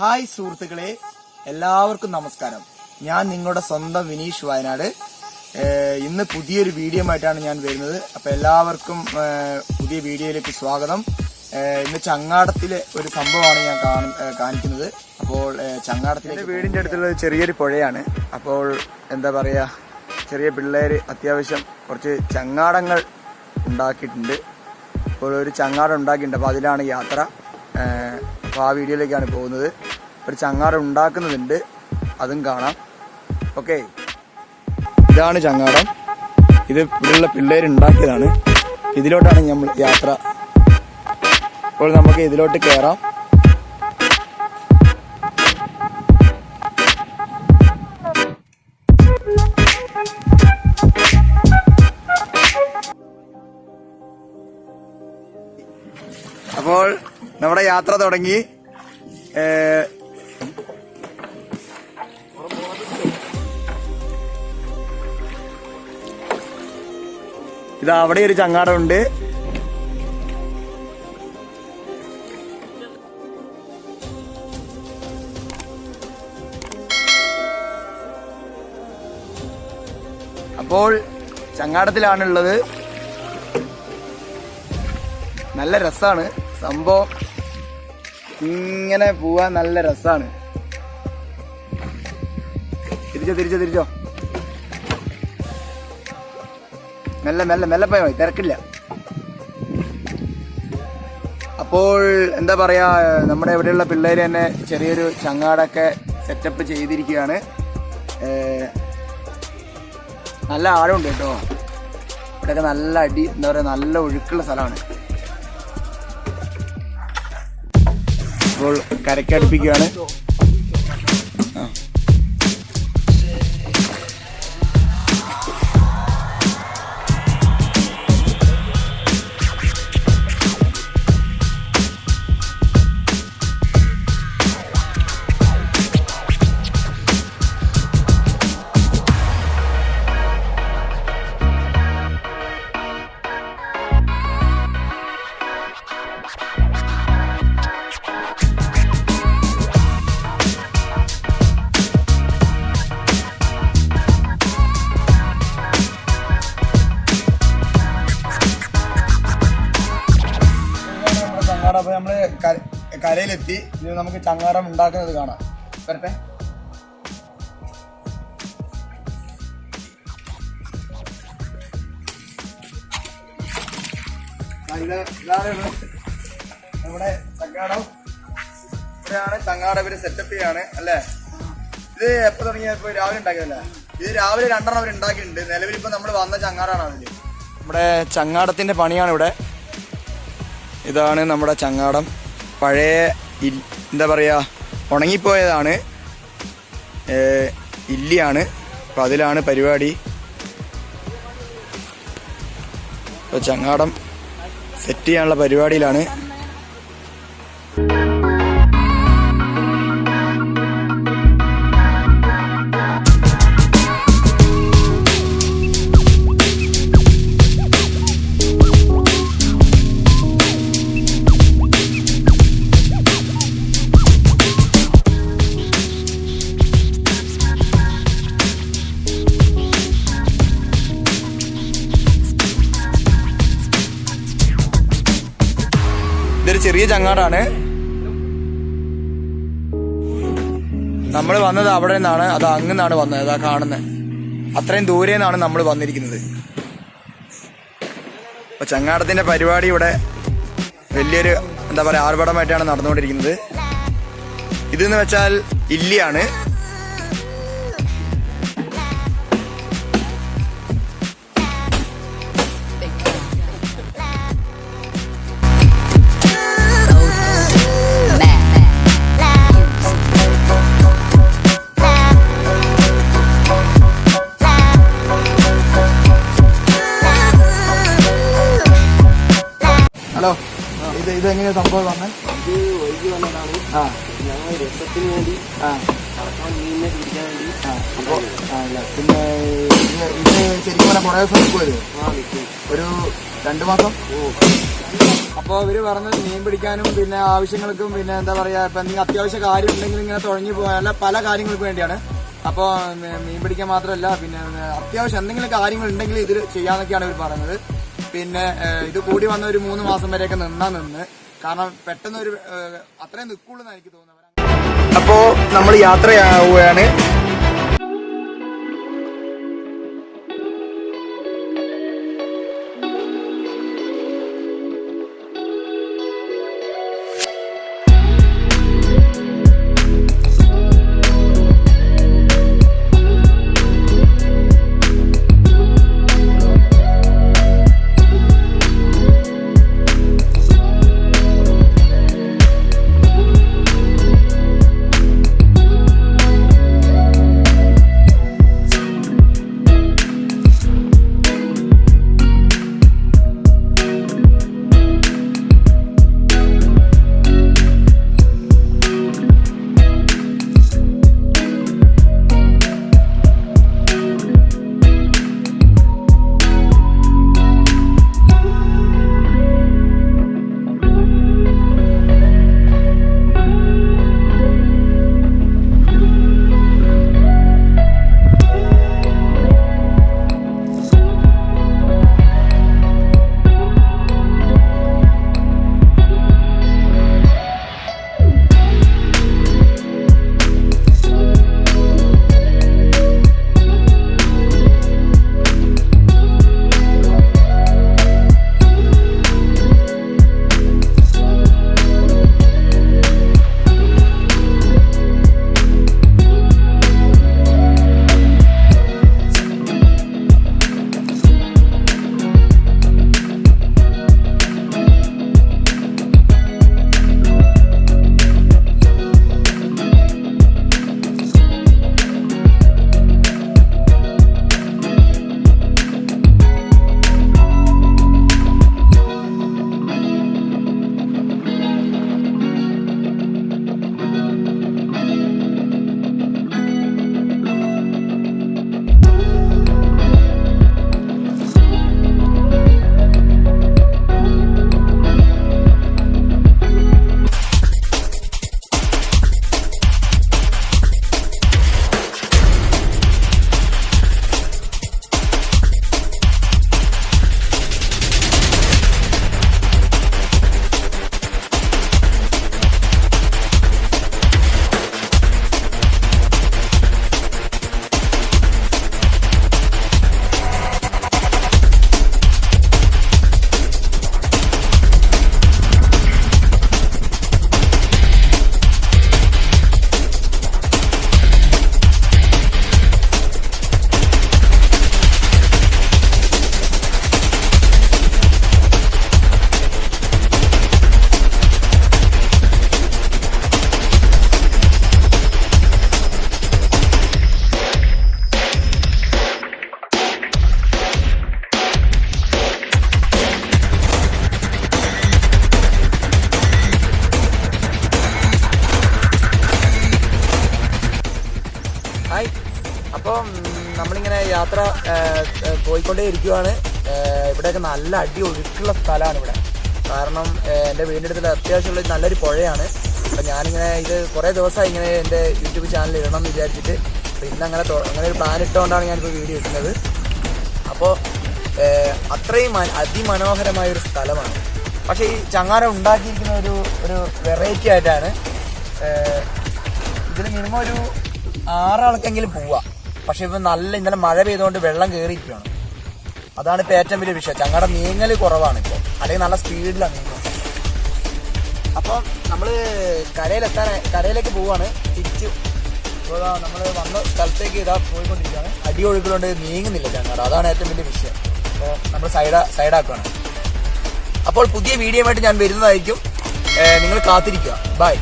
Hi സുഹൃത്തുക്കളെ, എല്ലാവർക്കും നമസ്കാരം. ഞാൻ നിങ്ങളുടെ സ്വന്തം വിനീഷ് വയനാട്. ഇന്ന് പുതിയൊരു വീഡിയോ ആയിട്ടാണ് ഞാൻ വരുന്നത്. അപ്പൊ എല്ലാവർക്കും പുതിയ വീഡിയോയിലേക്ക് സ്വാഗതം. ഇന്ന് ചങ്ങാടത്തിലെ ഒരു സംഭവമാണ് ഞാൻ കാണിക്കുന്നത്. അപ്പോൾ ചങ്ങാടത്തിലെ വീടിന്റെ അടുത്തുള്ള ചെറിയൊരു പുഴയാണ്. അപ്പോൾ എന്താ പറയാ, ചെറിയ പിള്ളേര് അത്യാവശ്യം കുറച്ച് ചങ്ങാടങ്ങൾ ഉണ്ടാക്കിയിട്ടുണ്ട്. അപ്പോൾ ഒരു ചങ്ങാടം ഉണ്ടാക്കിയിട്ടുണ്ട്. അപ്പോൾ അതിലാണ് യാത്ര. അപ്പോൾ ആ വീഡിയോയിലേക്കാണ് പോകുന്നത്. ഒരു ചങ്ങാടം ഉണ്ടാക്കുന്നുണ്ട്, അതും കാണാം. ഓക്കെ, ഇതാണ് ചങ്ങാടം. ഇത് ഇവിടെയുള്ള പിള്ളേരുണ്ടാക്കിയതാണ്. ഇതിലോട്ടാണ് നമ്മൾ യാത്ര. അപ്പോൾ നമുക്ക് ഇതിലോട്ട് കയറാം. അപ്പോൾ നമ്മുടെ യാത്ര തുടങ്ങി. ഇത് അവിടെ ഒരു ചങ്ങാടമുണ്ട്. അപ്പോൾ ചങ്ങാടത്തിലാണുള്ളത്. നല്ല രസാണ് സംഭവം. ഇങ്ങനെ പോവാൻ നല്ല രസാണ്. തിരിച്ചോ മെല്ലെ പോയാൽ മതി, തിരക്കില്ല. അപ്പോൾ എന്താ പറയാ, നമ്മുടെ ഇവിടെയുള്ള പിള്ളേര് തന്നെ ചെറിയൊരു ചങ്ങാടൊക്കെ സെറ്റപ്പ് ചെയ്തിരിക്കുകയാണ്. നല്ല ആഴമുണ്ട് കേട്ടോ. ഇവിടെയൊക്കെ നല്ല അടി, എന്താ പറയാ, നല്ല ഒഴുക്കുള്ള സ്ഥലമാണ്. ഇപ്പോൾ കരക്കടുപ്പിക്കുകയാണ്. അപ്പൊ നമ്മള് കരയിലെത്തി. ഇത് നമുക്ക് ചങ്ങാടം ഉണ്ടാക്കുന്നത് കാണാം. വരട്ടെ. ഇതാണ് നമ്മുടെ ചങ്ങാടം. ഇവിടെയാണ് ചങ്ങാടം. ഇവര് സെറ്റപ്പ് ചെയ്യാണ് അല്ലേ. ഇത് എപ്പോ തുടങ്ങിയപ്പോ രാവിലെ ഉണ്ടാക്കിയതല്ലേ. ഇത് രാവിലെ 2 അവർ ഉണ്ടാക്കിയിട്ടുണ്ട്. നിലവിലിപ്പോ നമ്മൾ വന്ന ചങ്ങാടാണ് അതില്. നമ്മുടെ ചങ്ങാടത്തിന്റെ പണിയാണ് ഇവിടെ. ഇതാണ് നമ്മുടെ ചങ്ങാടം. പഴയ എന്താ പറയുക, ഉണങ്ങിപ്പോയതാണ്, ഇല്ലിയാണ്. അപ്പം അതിലാണ് പരിപാടി. ഇപ്പോൾ ചങ്ങാടം സെറ്റ് ചെയ്യാനുള്ള പരിപാടിയിലാണ്. ഇതൊരു ചെറിയ ചങ്ങാടാണ്. നമ്മൾ വന്നത് അവിടെ നിന്നാണ്. അത് അങ്ങുന്നാണ് വന്നത്. അതാ കാണുന്നത്. അത്രയും ദൂരെ നിന്നാണ് നമ്മൾ വന്നിരിക്കുന്നത്. അപ്പൊ ചങ്ങാടത്തിന്റെ പരിപാടി ഇവിടെ വലിയൊരു എന്താ പറയാ, ആർഭാടമായിട്ടാണ് നടന്നുകൊണ്ടിരിക്കുന്നത്. ഇതെന്ന് വെച്ചാൽ ഇല്ലിയാണ്. ഹലോ, ഇതെങ്ങനെയാ സംഭവം വന്നത്? ഇത് വൈകി വന്നതാണ്. ഞങ്ങൾ രസത്തിന് വേണ്ടി മീനിനെ പിടിക്കാൻ വേണ്ടി. അപ്പോൾ പിന്നെ ഇത് ശരിക്കും പറഞ്ഞാൽ കുറേ ദിവസം നിൽക്കുമല്ലോ, ഒരു 2 മാസം. അപ്പോൾ ഇവര് പറഞ്ഞത് മീൻ പിടിക്കാനും പിന്നെ ആവശ്യങ്ങൾക്കും പിന്നെ എന്താ പറയാ, ഇപ്പൊ എന്തെങ്കിലും അത്യാവശ്യ കാര്യം ഉണ്ടെങ്കിൽ ഇങ്ങനെ തുഴഞ്ഞു പോകാനുള്ള പല കാര്യങ്ങൾക്ക് വേണ്ടിയാണ്. അപ്പോൾ മീൻ പിടിക്കാൻ മാത്രമല്ല, പിന്നെ അത്യാവശ്യം എന്തെങ്കിലും കാര്യങ്ങൾ ഉണ്ടെങ്കിൽ ഇതിൽ ചെയ്യാന്നൊക്കെയാണ് ഇവർ പറയുന്നത്. പിന്നെ ഇത് കൂടി വന്ന ഒരു 3 മാസം വരെയൊക്കെ നിന്ന്, കാരണം പെട്ടെന്ന് ഒരു അത്രയും നിൽക്കുള്ളൂ എന്നാണ് എനിക്ക് തോന്നുന്നത്. അപ്പോ നമ്മൾ യാത്രയാവുകയാണ്. അപ്പോൾ നമ്മളിങ്ങനെ യാത്ര പോയിക്കൊണ്ടേ ഇരിക്കുവാണ്. ഇവിടെയൊക്കെ നല്ല അടി ഒഴുക്കുള്ള സ്ഥലമാണ് ഇവിടെ. കാരണം എൻ്റെ വീടിൻ്റെ അടുത്തുള്ള അത്യാവശ്യമുള്ള നല്ലൊരു പുഴയാണ്. അപ്പം ഞാനിങ്ങനെ ഇത് കുറേ ദിവസമായി ഇങ്ങനെ എൻ്റെ യൂട്യൂബ് ചാനലിൽ ഇടണം എന്ന് വിചാരിച്ചിട്ട് പിന്നെ അങ്ങനെ ഒരു പ്ലാൻ ഇട്ടുകൊണ്ടാണ് ഞാനിപ്പോൾ വീഡിയോ ഇടുന്നത്. അപ്പോൾ അത്രയും അതിമനോഹരമായൊരു സ്ഥലമാണ്. പക്ഷേ ഈ ചങ്ങാരം ഉണ്ടാക്കിയിരിക്കുന്ന ഒരു വെറൈറ്റി ആയിട്ടാണ്. ഇതിൽ മിനിമം ഒരു 6 ആൾക്കെങ്കിലും പോവാം. പക്ഷെ ഇപ്പം ഇന്നലെ മഴ പെയ്തുകൊണ്ട് വെള്ളം കയറിയിരിക്കുകയാണ്. അതാണ് ഇപ്പോൾ ഏറ്റവും വലിയ വിഷയം. ചങ്ങാടം നീങ്ങൽ കുറവാണ് ഇപ്പോൾ, അല്ലെങ്കിൽ നല്ല സ്പീഡിലാണ് നീങ്ങുന്നത്. അപ്പം നമ്മൾ കരയിലേക്ക് പോവാണ് തിരിച്ച്. അപ്പോൾ നമ്മൾ വന്ന സ്ഥലത്തേക്ക് പോയിക്കൊണ്ടിരിക്കുകയാണ്. അടി ഒഴുക്കുകൊണ്ട് നീങ്ങുന്നില്ല ചങ്ങാടം, അതാണ് ഏറ്റവും വലിയ വിഷയം. അപ്പോൾ നമ്മൾ സൈഡാക്കുകയാണ്. അപ്പോൾ പുതിയ വീഡിയോ ആയിട്ട് ഞാൻ വരുന്നതായിരിക്കും. നിങ്ങൾ കാത്തിരിക്കുക. ബൈ.